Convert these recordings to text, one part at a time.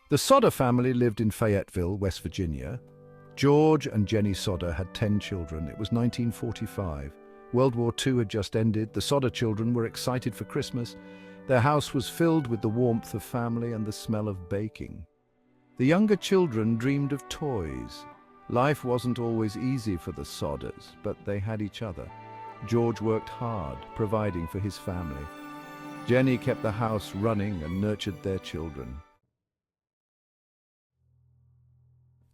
The Sodder family lived in Fayetteville, West Virginia. George and Jennie Sodder had 10 children. It was 1945. World War II had just ended. The Sodder children were excited for Christmas. Their house was filled with the warmth of family and the smell of baking. The younger children dreamed of toys. Life wasn't always easy for the Sodders, but they had each other. George worked hard, providing for his family. Jennie kept the house running and nurtured their children.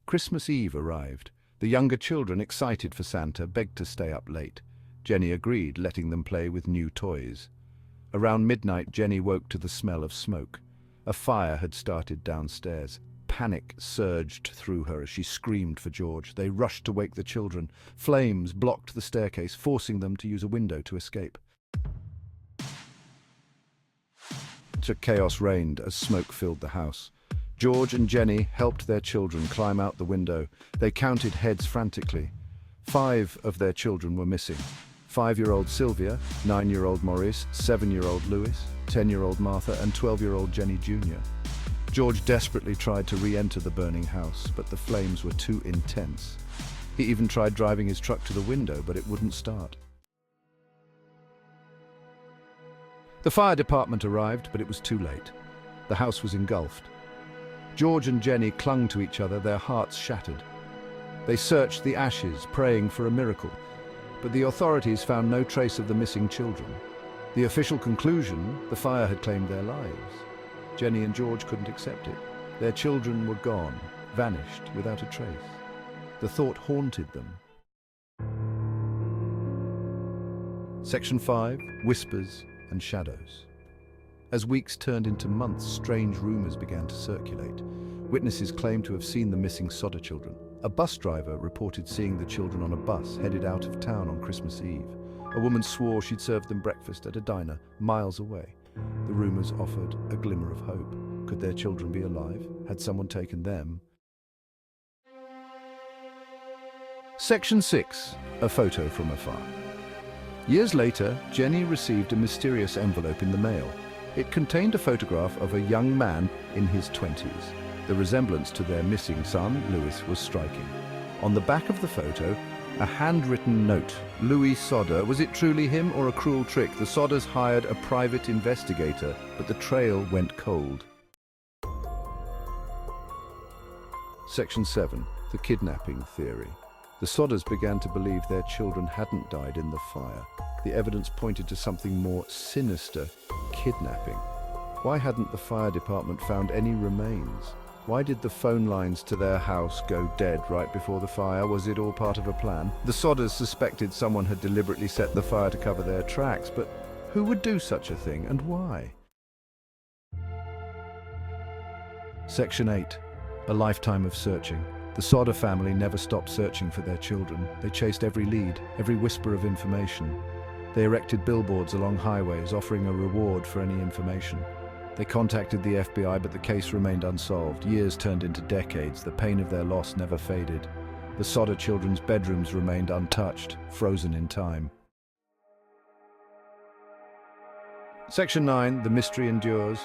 Christmas Eve arrived. The younger children, excited for Santa, begged to stay up late. Jennie agreed, letting them play with new toys. Around midnight, Jennie woke to the smell of smoke. A fire had started downstairs. Panic surged through her as she screamed for George. They rushed to wake the children. Flames blocked the staircase, forcing them to use a window to escape. Chaos reigned as smoke filled the house. George and Jennie helped their children climb out the window. They counted heads frantically. 5 of their children were missing. 5-year-old Sylvia, 9-year-old Maurice, 7-year-old Louis, 10-year-old Martha, and 12-year-old Jennie Jr. George desperately tried to re-enter the burning house, but the flames were too intense. He even tried driving his truck to the window, but it wouldn't start. The fire department arrived, but it was too late. The house was engulfed. George and Jennie clung to each other, their hearts shattered. They searched the ashes, praying for a miracle, but the authorities found no trace of the missing children. The official conclusion: the fire had claimed their lives. Jennie and George couldn't accept it. Their children were gone, vanished without a trace. The thought haunted them. Section 5. Whispers and Shadows. As weeks turned into months, strange rumors began to circulate. Witnesses claimed to have seen the missing Sodder children. A bus driver reported seeing the children on a bus headed out of town on Christmas Eve. A woman swore she'd served them breakfast at a diner miles away. The rumors offered a glimmer of hope. Could their children be alive? Had someone taken them? Section 6. A photo from afar. Years later, Jennie received a mysterious envelope in the mail. It contained a photograph of a young man in his 20s. The resemblance to their missing son, Louis, was striking. On the back of the photo, a handwritten note. Louis Sodder. Was it truly him or a cruel trick? The Sodders hired a private investigator, but the trail went cold. Section 7. The kidnapping theory. The Sodders began to believe their children hadn't died in the fire. The evidence pointed to something more sinister: kidnapping. Why hadn't the fire department found any remains? Why did the phone lines to their house go dead right before the fire? Was it all part of a plan? The Sodders suspected someone had deliberately set the fire to cover their tracks, but who would do such a thing, and why? Section 8. A lifetime of searching. The Sodder family never stopped searching for their children. They chased every lead, every whisper of information. They erected billboards along highways, offering a reward for any information. They contacted the FBI, but the case remained unsolved. Years turned into decades. The pain of their loss never faded. The Sodder children's bedrooms remained untouched, frozen in time. Section 9. The mystery endures.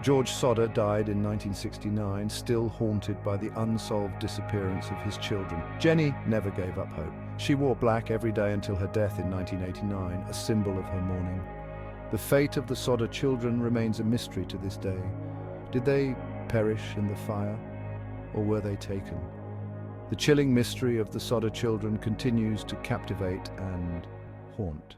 George Sodder died in 1969, still haunted by the unsolved disappearance of his children. Jennie never gave up hope. She wore black every day until her death in 1989, a symbol of her mourning. The fate of the Sodder children remains a mystery to this day. Did they perish in the fire, or were they taken? The chilling mystery of the Sodder children continues to captivate and haunt.